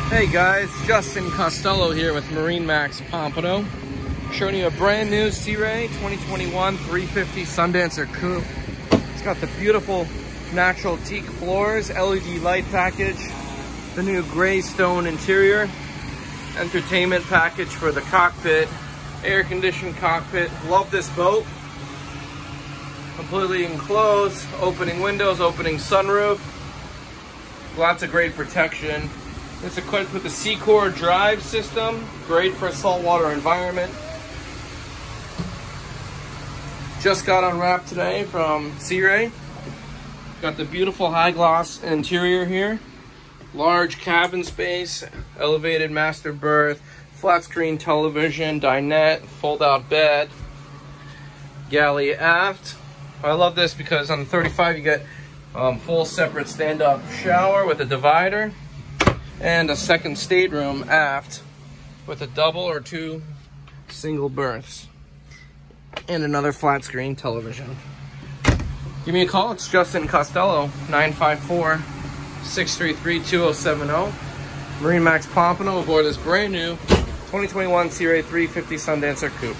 Hey guys, Justin Costello here with Marinemax Pompano, showing you a brand new Sea Ray 2021 350 Sundancer Coupe. It's got the beautiful natural teak floors, LED light package, the new gray stone interior, entertainment package for the cockpit, air conditioned cockpit. Love this boat. Completely enclosed, opening windows, opening sunroof. Lots of great protection. It's equipped with the Seacore drive system, great for a saltwater environment. Just got unwrapped today from Sea Ray. Got the beautiful high gloss interior here. Large cabin space, elevated master berth, flat screen television, dinette, fold out bed, galley aft. I love this because on the 35 you get full separate stand-up shower with a divider, and a second stateroom aft with a double or two single berths and another flat screen television. Give me a call. It's Justin Costello, 954-633-2070. Marinemax Pompano aboard this brand new 2021 Sea Ray 350 Sundancer Coupe.